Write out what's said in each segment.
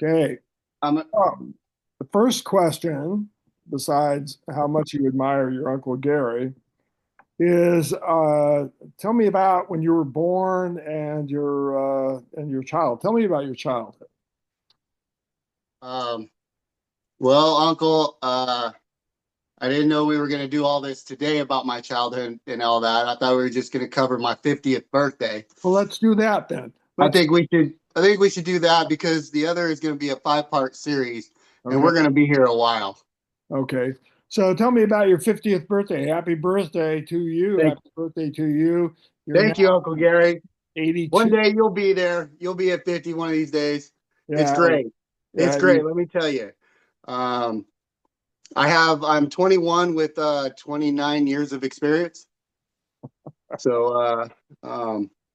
Okay. Um, The first question, besides how much you admire your Uncle Gary, is tell me about when you were born and your child. Tell me about your childhood. um, well, Uncle, I didn't know we were going to do all this today about my childhood and all that. I thought we were just going to cover my 50th birthday. Well, let's do that then. I Let's think we should. I think we should do that because the other is going to be a five-part series, and Okay. we're going to be here a while. Okay. So tell me about your 50th birthday. Happy birthday to you. Thank, Happy birthday to you. You're now thank you, Uncle Gary. One 82. day you'll be there. You'll be at 50 one of these days. It's Yeah. great. It's Yeah. great. Let me tell you. Um, I'm 21 with 29 years of experience. So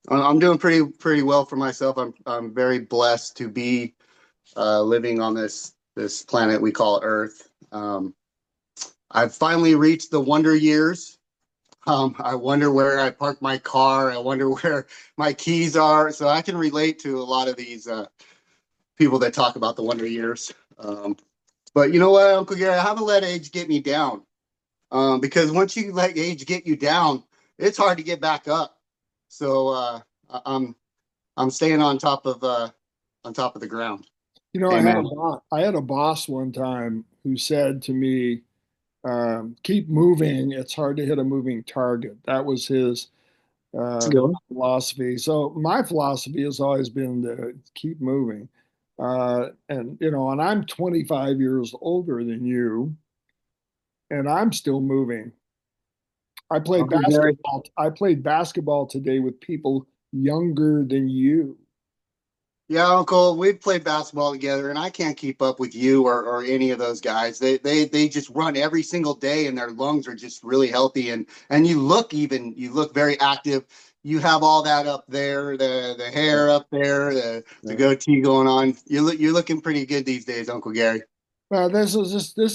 I'm doing pretty well for myself. I'm very blessed to be living on this planet we call Earth. I've finally reached the wonder years. I wonder where I park my car. I wonder where my keys are. So I can relate to a lot of these people that talk about the wonder years. But you know what, Uncle Gary, I haven't let age get me down. Because once you let age get you down, it's hard to get back up. So I'm I'm staying on top of the ground. Amen. I had a boss one time who said to me, keep moving. It's hard to hit a moving target. That was his Let's go. philosophy. So my philosophy has always been to keep moving. And I'm 25 years older than you, and I'm still moving. Uncle Gary. I played basketball today with people younger than you. Yeah, Uncle, we've played basketball together, and I can't keep up with you or any of those guys. They just run every single day, and their lungs are just really healthy. And you look very active. You have all that up there, the hair up there, the goatee going on. You're looking pretty good these days, Uncle Gary. Well, this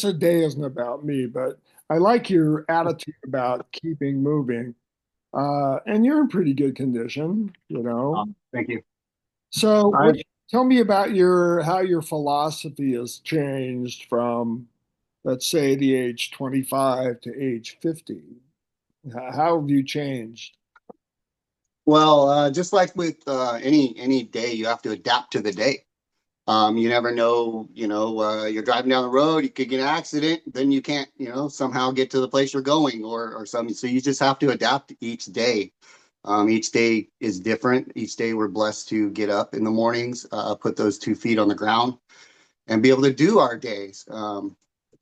a day isn't about me, but I like your attitude about keeping moving. And you're in pretty good condition, you know. Oh, thank you. So, I tell me about your how your philosophy has changed from, let's say, the age 25 to age 50. How have you changed? Well, just like with any day, you have to adapt to the day. You never know, you're driving down the road, you could get an accident, then you can't, somehow get to the place you're going or something. So you just have to adapt each day. Each day is different. Each day we're blessed to get up in the mornings, put those 2 feet on the ground and be able to do our days.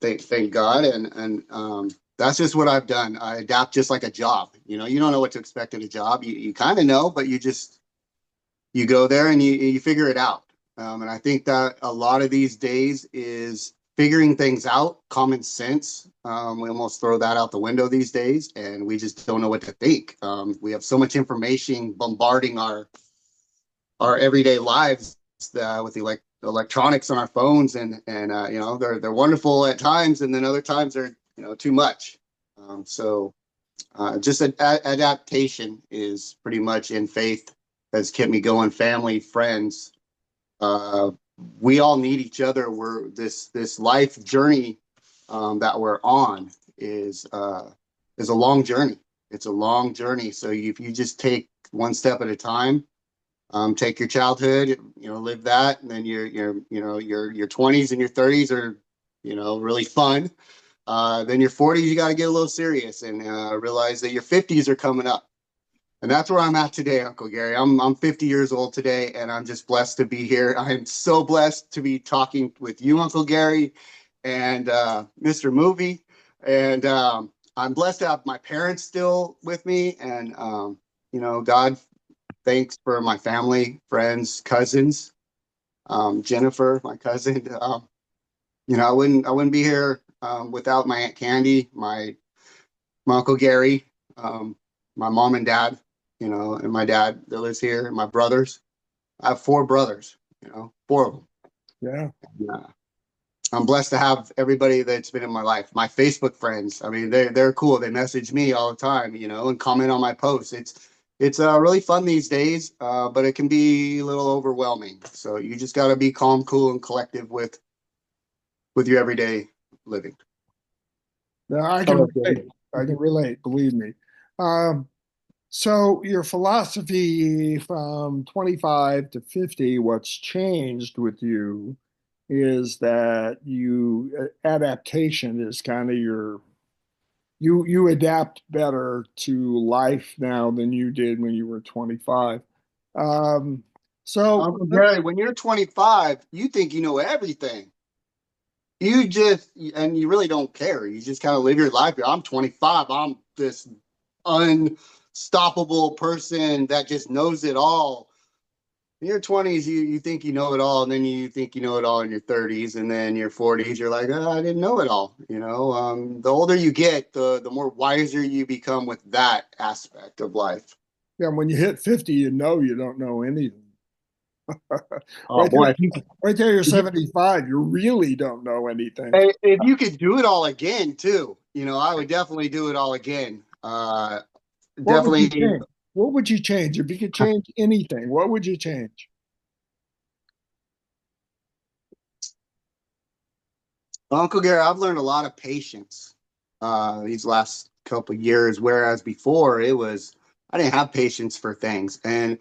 Thank God. And that's just what I've done. I adapt just like a job. You don't know what to expect in a job. You kind of know, but you go there and you figure it out. And I think that a lot of these days is figuring things out, common sense. We almost throw that out the window these days, and we just don't know what to think. We have so much information bombarding our everyday lives with the electronics on our phones, and they're wonderful at times, and then other times they're too much. Just adaptation is pretty much in faith has kept me going. Family, friends, uh, we all need each other. We're this life journey that we're on is a long journey. It's a long journey. So if you just take one step at a time, take your childhood, live that, and then your 20s and your 30s are really fun. Then your 40s, you got to get a little serious and realize that your 50s are coming up. And that's where I'm at today, Uncle Gary. I'm 50 years old today, and I'm just blessed to be here. I am so blessed to be talking with you, Uncle Gary, and Mr. Movie. And I'm blessed to have my parents still with me. And God, thanks for my family, friends, cousins. Jennifer, my cousin. I wouldn't be here without my Aunt Candy, my Uncle Gary, my mom and dad, and my dad that lives here, and my brothers. I have four brothers, four of them. Yeah. Yeah. I'm blessed to have everybody that's been in my life. My Facebook friends, I mean, they're cool. They message me all the time, and comment on my posts. It's really fun these days, but it can be a little overwhelming. So you just got to be calm, cool, and collective with your everyday living. Now, I How can about you? relate. I can relate, believe me. Um, so your philosophy from 25 to 50, what's changed with you is that adaptation is kind of you adapt better to life now than you did when you were 25. Um, so Uncle Gary, when you're 25, you think you know everything. You just, and you really don't care. You just kind of live your life. I'm 25. I'm this unstoppable person that just knows it all. In your 20s, you think you know it all, and then you think you know it all in your 30s, and then your 40s, you're like, oh, I didn't know it all. The older you get, the more wiser you become with that aspect of life. yeah, when you hit 50, you know you don't know anything. Oh Right there, boy, right there, you're if you 75. You really don't know anything. if you could do it all again too, I would definitely do it all again. What would you Definitely. change? What would you change if you could change anything? What would you change? Uncle Gary, I've learned a lot of patience these last couple of years, whereas before I didn't have patience for things. And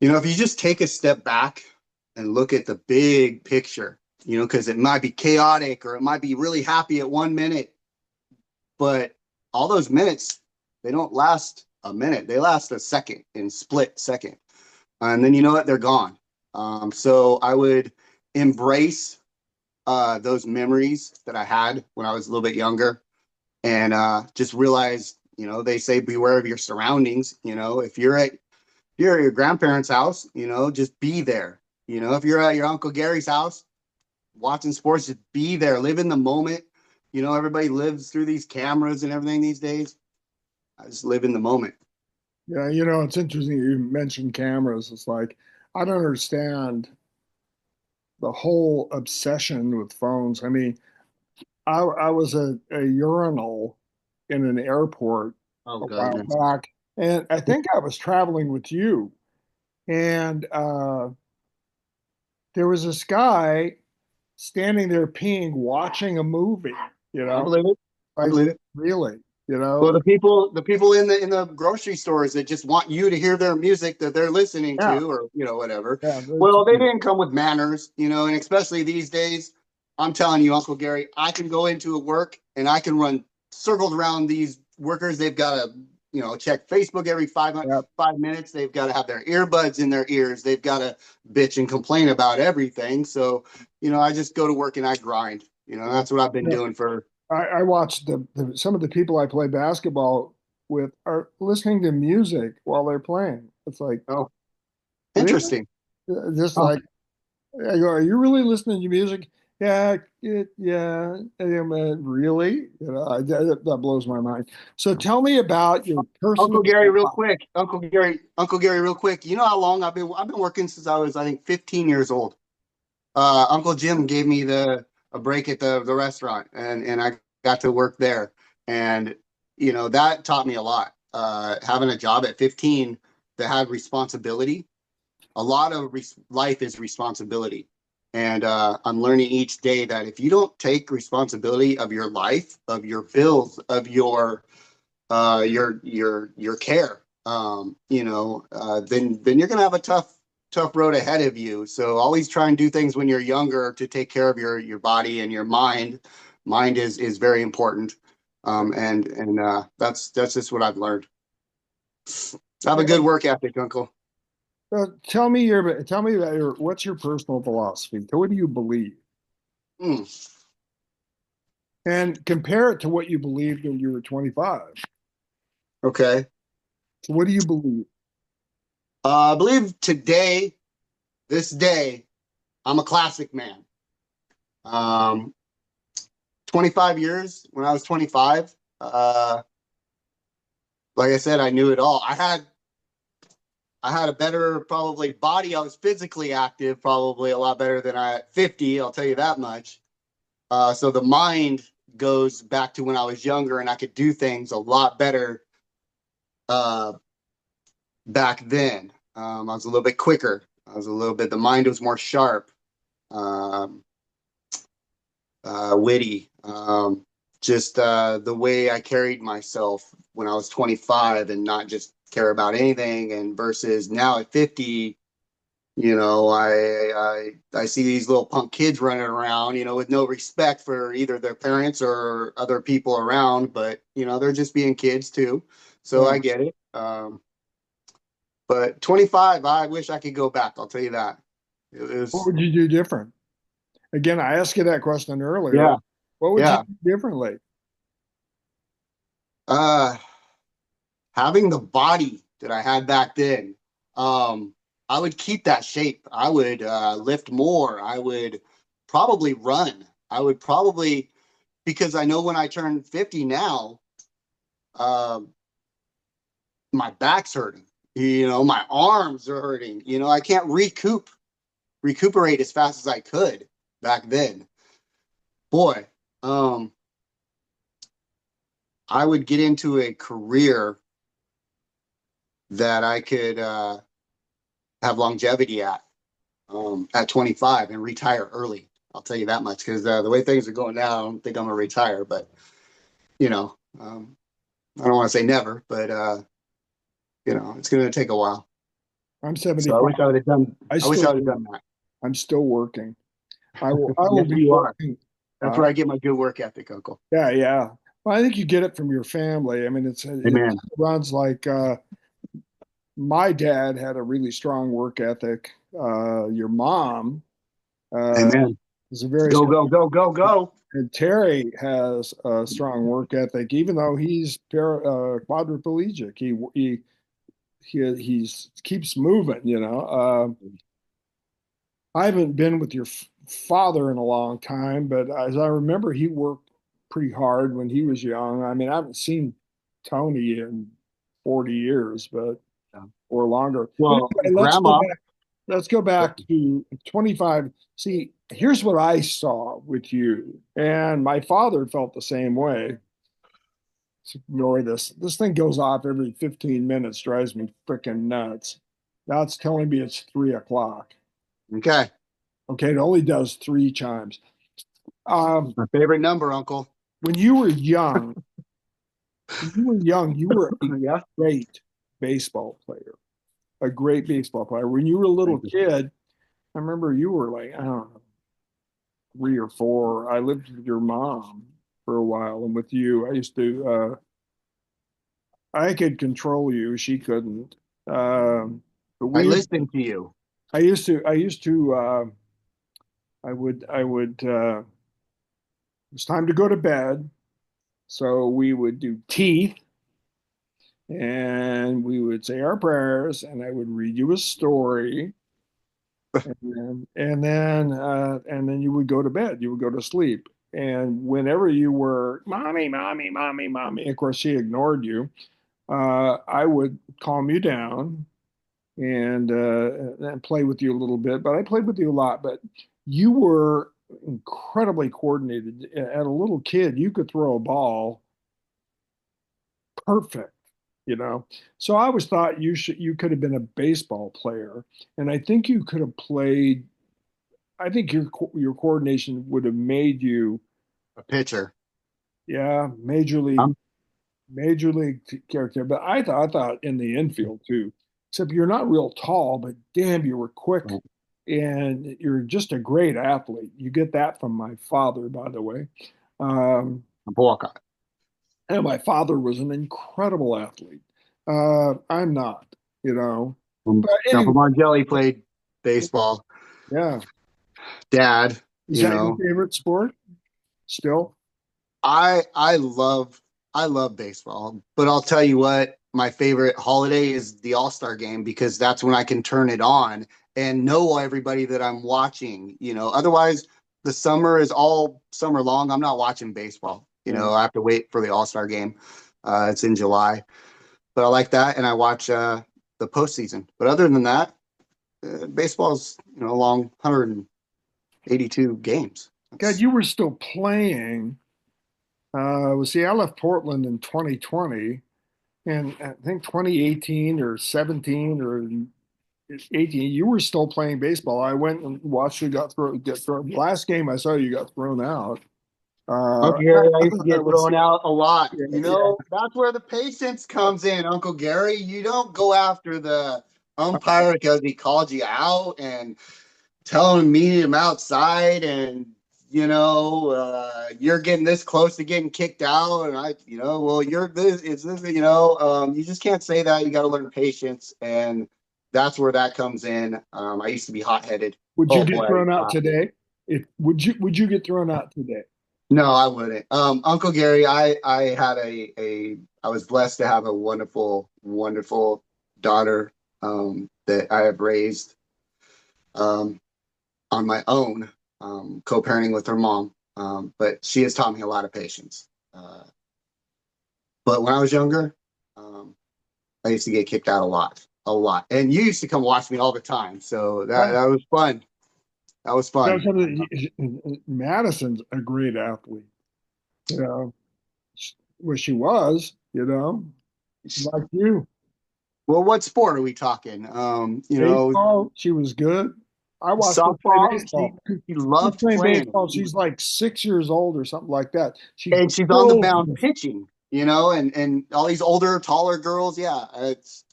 if you just take a step back and look at the big picture, because it might be chaotic or it might be really happy at 1 minute, but all those minutes, they don't last a minute. They last a second, in split second. And then you know what? They're gone. So I would embrace those memories that I had when I was a little bit younger, and just realize, they say beware of your surroundings. If you're at your grandparents' house, just be there. If you're at your Uncle Gary's house watching sports, just be there, live in the moment. Everybody lives through these cameras and everything these days. I just live in the moment. Yeah, it's interesting you mentioned cameras. It's like I don't understand the whole obsession with phones. I mean, I was a urinal in an airport Oh a while goodness. back, and I think I was traveling with you, and there was this guy standing there peeing, watching a movie, you I know, believe it. I like believe it. really, Well, the people in the grocery stores that just want you to hear their music that they're listening yeah, to, or whatever. yeah, Well, they didn't come with manners, and especially these days, I'm telling you, Uncle Gary, I can go into a work and I can run circles around these workers. They've got to, check Facebook every yeah, 5 minutes. They've got to have their earbuds in their ears. They've got to bitch and complain about everything. So, I just go to work and I grind. yeah. That's what I've been Yeah. doing for. I watched some of the people I play basketball with are listening to music while they're playing. It's like, Oh, really? interesting. Just like, I go, are you really listening to music? Yeah, yeah. Really? That blows my mind. So tell me about your personal Uncle Gary, real life. quick. Uncle Gary, real quick. You know how long I've been working since I was, I think, 15 years old. Uncle Jim gave me a break at the restaurant, and I got to work there, and that taught me a lot. Having a job at 15 that had responsibility. A lot of life is responsibility, and I'm learning each day that if you don't take responsibility of your life, of your bills, of your care, then you're gonna have a tough road ahead of you. So always try and do things when you're younger to take care of your body and your mind. Mind is very important, and that's just what I've learned. Have a good work ethic, Uncle. Tell me about what's your personal philosophy? What do you believe? Mm, And compare it to what you believed when you were 25. okay. So what do you believe? I believe today, this day, I'm a classic man. Um, 25 years when I was 25. Like I said, I knew it all. I had a better probably body. I was physically active, probably a lot better than I at 50. I'll tell you that much. So the mind goes back to when I was younger and I could do things a lot better back then. I was a little bit quicker. The mind was more sharp, um, witty. Just the way I carried myself when I was 25 and not just care about anything. And versus now at 50, I see these little punk kids running around, with no respect for either their parents or other people around, but they're just being kids too. So Yeah. I get it. But 25, I wish I could go back. I'll tell you that. It What was, would you do different? Again, I asked you that question earlier. yeah, What would you yeah. do differently? Uh, Having the body that I had back then, um, I would keep that shape. I would lift more. I would probably run. I would probably, because I know when I turn 50 now, uh, my back's hurting. My arms are hurting. I can't recuperate as fast as I could back then. Boy, um, I would get into a career that I could have longevity at 25 and retire early. I'll tell you that much because the way things are going now, I don't think I'm gonna retire. But you know, um, I don't want to say never, but it's gonna take a while. I'm So I 75. wish I would have done. I I wish still I would have work. done that. I'm still working. I will Yes, be you are. working. That's where I get my good work ethic, Uncle. Yeah, yeah. Well, I think you get it from your family. I mean, it Amen. runs like my dad had a really strong work ethic. Your mom uh, Amen. is a very Go, strong, go, go, go, go. and Terry has a strong work ethic, even though he's quadriplegic. He's keeps moving. I haven't been with your father in a long time, but as I remember, he worked pretty hard when he was young. I mean, I haven't seen Tony in 40 years, but or longer. But Well, anyway, let's go Grandma. back. Let's go back to 25. See, here's what I saw with you, and my father felt the same way. Let's ignore this. This thing goes off every 15 minutes, drives me freaking nuts. Now it's telling me it's 3 o'clock. Okay. Okay, it only does three chimes. Um, My favorite number, Uncle. when you were young, you were a Yeah. great baseball player, a great baseball player. When you were a little Thank you. kid, I remember you were like, I don't know, 3 or 4. I lived with your mom for a while, and with you, I could control you. She couldn't. But I we, listened to you. I would, it was time to go to bed. So we would do teeth and we would say our prayers and I would read you a story and then you would go to bed. You would go to sleep. And whenever you were, mommy, mommy, mommy, mommy, of course, she ignored you. I would calm you down and play with you a little bit. But I played with you a lot. But you were incredibly coordinated. At a little kid, you could throw a ball perfect, you know. So I always thought you could have been a baseball player, and I think you could have played. I think your coordination would have made you, A pitcher. yeah, I'm major league character. But I thought in the infield too. Except you're not real tall, but damn, you were quick, and you're just a great athlete. You get that from my father, by the way. Um, a Walcott. and my father was an incredible athlete. I'm not, you know. But Grandpa anyway, Margelli played baseball. yeah. Dad, Is that your favorite sport still? I love baseball, but I'll tell you what, my favorite holiday is the All-Star game because that's when I can turn it on and know everybody that I'm watching, Otherwise, the summer is all summer long. I'm not watching baseball. Yeah. I have to wait for the All-Star game. It's in July, but I like that, and I watch the postseason. But other than that, baseball's a long 182 games. God, That's you were still playing. Well, see, I left Portland in 2020, in I think 2018 or 17 or 18, you were still playing baseball. I went and watched you get thrown. Last game I saw you got thrown out. Uncle I Gary, I used to thought that get was thrown out a lot. yeah, You yeah. know, that's where the patience comes in, Uncle Gary. You don't go after the umpire because he called you out and tell him to meet him outside and you're getting this close to getting kicked out and well, you're this is this you just can't say that. You got to learn patience, and that's where that comes in. I used to be hot-headed. Would you Oh get boy, thrown out today? If would you get thrown out today? no, I wouldn't. Uncle Gary, I had I was blessed to have a wonderful daughter that I have raised um, on my own, co-parenting with her mom. But she has taught me a lot of patience. But when I was younger, um, I used to get kicked out a lot. And you used to come watch me all the time, so Yeah. that was fun. That was You know, fun. Madison's a great athlete. You know, well, she was. Like you. Well, what sport are we talking? Baseball, she was good. I watched her play Softball. baseball. She She's loved playing playing, baseball. She's like 6 years old or something like that. She's and she's on the so mound pitching. And all these older, taller girls. Yeah, it's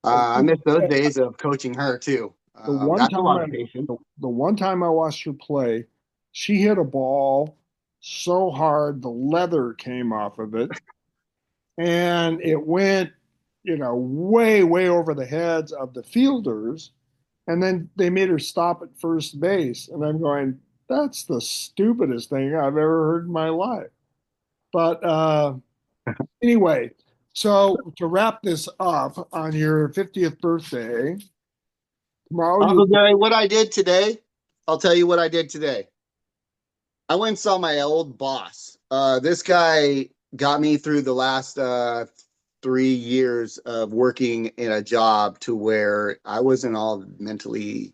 I miss those good. days of coaching her too. The one That's a time lot I of patience. the one time I watched her play, she hit a ball so hard the leather came off of it, and it went, way over the heads of the fielders, and then they made her stop at first base, and I'm going, that's the stupidest thing I've ever heard in my life. But anyway, so to wrap this up on your 50th birthday, tomorrow you Uncle Gary, what I did today, I'll tell you what I did today. I went and saw my old boss. This guy got me through the last 3 years of working in a job to where I wasn't all mentally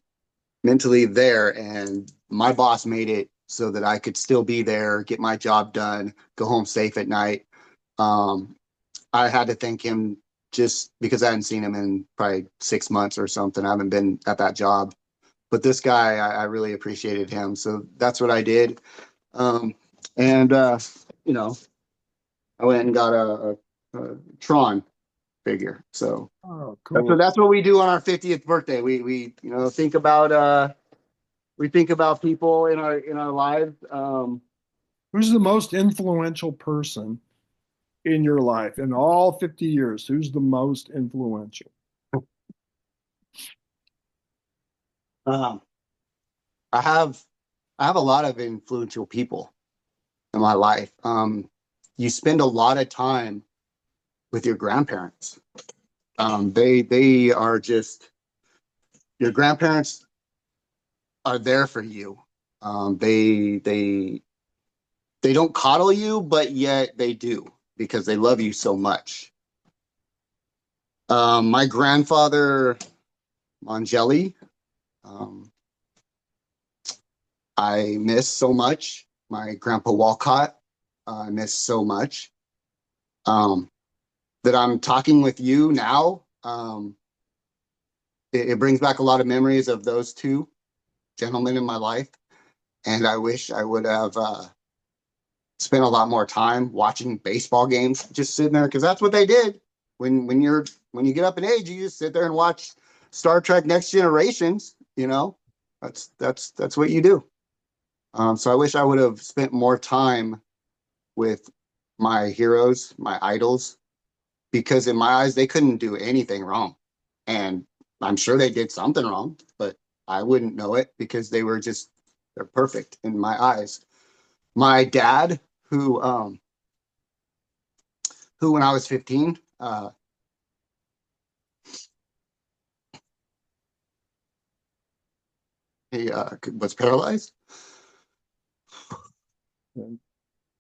there, and my boss made it so that I could still be there, get my job done, go home safe at night. Um, I had to thank him just because I hadn't seen him in probably 6 months or something. I haven't been at that job, but this guy, I really appreciated him. So that's what I did. Um, and you know, I went and got a Tron figure. So oh, that's cool. what we do on our 50th birthday. We think about people in our lives. Who's the most influential person in your life in all 50 years? Who's the most influential? Um, I have I have a lot of influential people in my life. You spend a lot of time with your grandparents. They are just your grandparents are there for you. They don't coddle you, but yet they do because they love you so much. My grandfather Mangeli, um, I miss so much. My grandpa Walcott, I miss so much. Um, that I'm talking with you now. It brings back a lot of memories of those two gentlemen in my life, and I wish I would have spent a lot more time watching baseball games, just sitting there because that's what they did. When you get up in age, you just sit there and watch Star Trek Next Generations. That's what you do. So I wish I would have spent more time with my heroes, my idols, because in my eyes, they couldn't do anything wrong. And I'm sure they did something wrong, but I wouldn't know it because they're perfect in my eyes. My dad, who when I was 15, he was paralyzed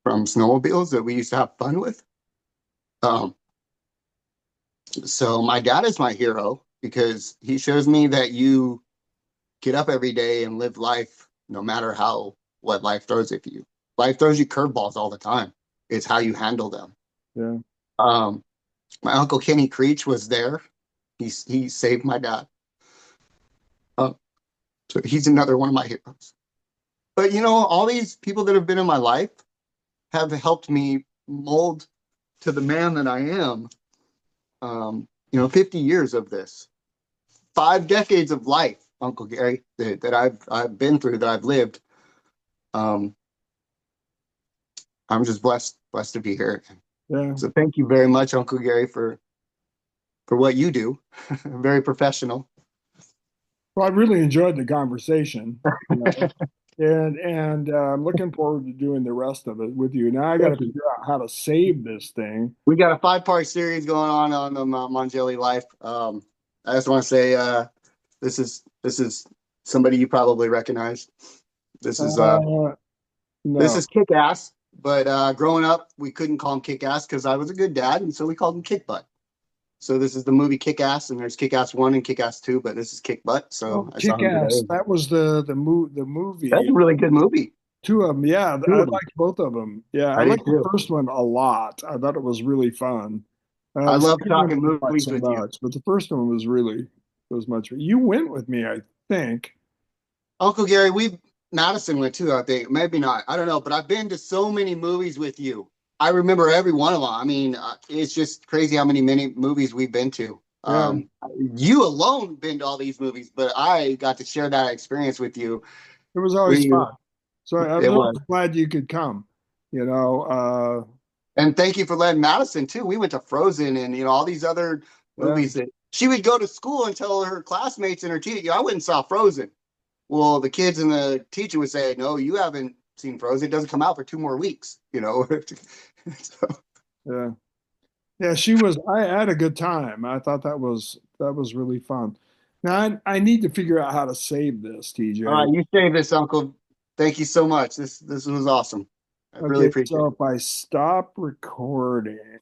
from snowmobiles that we used to have fun with. Um, so my dad is my hero because he shows me that you get up every day and live life no matter what life throws at you. Life throws you curveballs all the time. It's how you handle them. Yeah. Um, My uncle Kenny Creech was there. He saved my dad. Uh, so he's another one of my heroes. But you know, all these people that have been in my life have helped me mold to the man that I am. 50 years of this, 5 decades of life, Uncle Gary, that I've been through, that I've lived. Um, I'm just blessed to be here. Yeah. So thank you very much, Uncle Gary, for what you do. Very professional. Well, I really enjoyed the conversation, and I'm looking forward to doing the rest of it with you. Now I got to Thank you. figure out how to save this thing. We got a 5-part series going on the Mount Mongeli life. I just want to say this is somebody you probably recognize. This is uh Uh, this no. is Kick Ass. But growing up, we couldn't call him Kick Ass because I was a good dad, and so we called him Kick Butt. So this is the movie Kick Ass, and there's Kick Ass 1 and Kick Ass 2, but this is Kick Butt. Oh, So I saw him Kick-Ass. today. That was the That's movie. a really good movie. Two of them. Yeah, Two I of them. liked both of them. Yeah, I I did liked the too. first one a lot. I thought it was really fun. I The love second one talking I didn't like movies so with you. much, but the first one was much. You went with me, I think. Uncle Gary, we Madison went too, I think. Maybe not. I don't know. But I've been to so many movies with you. I remember every one of them. I mean, it's just crazy how many movies we've been to. Yeah, You alone been to all these movies, but I got to share that experience with you. it was Where always you, fun. So I'm it really was. glad you could come. You know, And thank you for letting Madison too. We went to Frozen and all these other yeah, movies that she would go to school and tell her classmates and her teacher, I went and saw Frozen. Well, the kids and the teacher would say, no, you haven't seen Frozen. It doesn't come out for 2 more weeks. So, yeah, yeah. She was. I had a good time. I thought that was really fun. Now I need to figure out how to save this, all TJ. right, you save this, Uncle. Thank you so much. This was awesome. I really Okay, appreciate so it. if I stop recording,